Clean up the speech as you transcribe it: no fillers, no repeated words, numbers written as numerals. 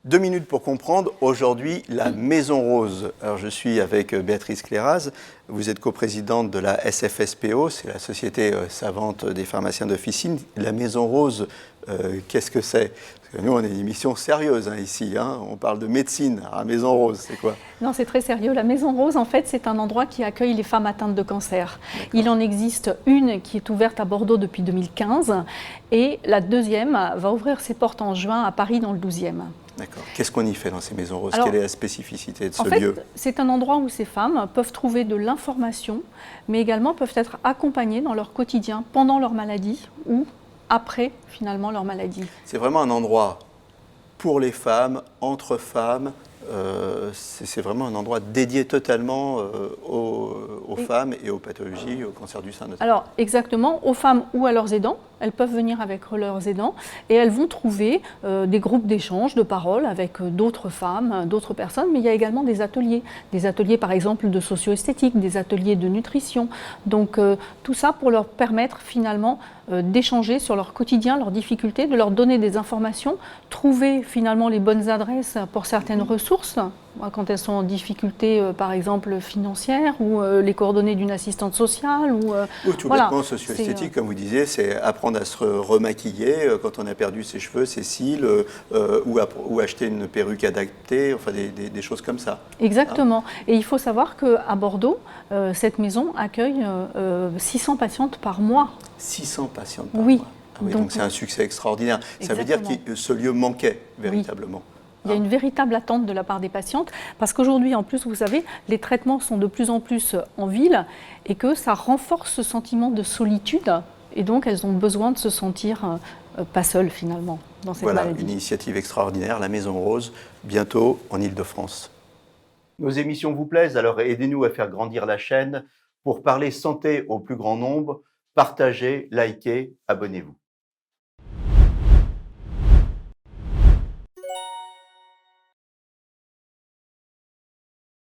2 minutes pour comprendre, aujourd'hui, la Maison Rose. Alors, je suis avec Béatrice Cléraz. Vous êtes coprésidente de la SFSPO, c'est la Société savante des pharmaciens d'officine. La Maison Rose, qu'est-ce que c'est? Parce que nous, on est une émission sérieuse ici. On parle de médecine. Alors, la Maison Rose, c'est quoi? Non, c'est très sérieux. La Maison Rose, en fait, c'est un endroit qui accueille les femmes atteintes de cancer. Il en existe une qui est ouverte à Bordeaux depuis 2015 et la deuxième va ouvrir ses portes en juin à Paris dans le 12e. D'accord. Qu'est-ce qu'on y fait dans ces Maisons Roses? Alors, quelle est la spécificité de ce en fait, lieu? c'est un endroit où ces femmes peuvent trouver de l'information, mais également peuvent être accompagnées dans leur quotidien pendant leur maladie ou après, finalement, leur maladie. C'est vraiment un endroit pour les femmes, entre femmes. C'est vraiment un endroit dédié totalement aux femmes et aux pathologies, au cancer du sein notamment. Alors, exactement, aux femmes ou à leurs aidants. Elles peuvent venir avec leurs aidants et elles vont trouver des groupes d'échange, de parole avec d'autres femmes, d'autres personnes, mais il y a également des ateliers par exemple de socio-esthétique, des ateliers de nutrition. Donc tout ça pour leur permettre finalement d'échanger sur leur quotidien, leurs difficultés, de leur donner des informations, trouver finalement les bonnes adresses pour certaines ressources, quand elles sont en difficulté, par exemple financière, ou les coordonnées d'une assistante sociale. Ou tout voilà, bêtement, socio-esthétique, comme vous disiez, c'est apprendre à se remaquiller quand on a perdu ses cheveux, ses cils, ou acheter une perruque adaptée, enfin des choses comme ça. Exactement. Et il faut savoir qu'à Bordeaux, cette maison accueille 600 patientes par mois. 600 patientes par Oui. mois. Ah oui, donc c'est un succès extraordinaire. Ça veut dire que ce lieu manquait véritablement. Oui. Il y a une véritable attente de la part des patientes parce qu'aujourd'hui, en plus, vous savez, les traitements sont de plus en plus en ville et que ça renforce ce sentiment de solitude et donc elles ont besoin de se sentir pas seules finalement dans cette maladie. Voilà, une initiative extraordinaire, la Maison Rose, bientôt en Île-de-France. Nos émissions vous plaisent, alors aidez-nous à faire grandir la chaîne pour parler santé au plus grand nombre. Partagez, likez, abonnez-vous.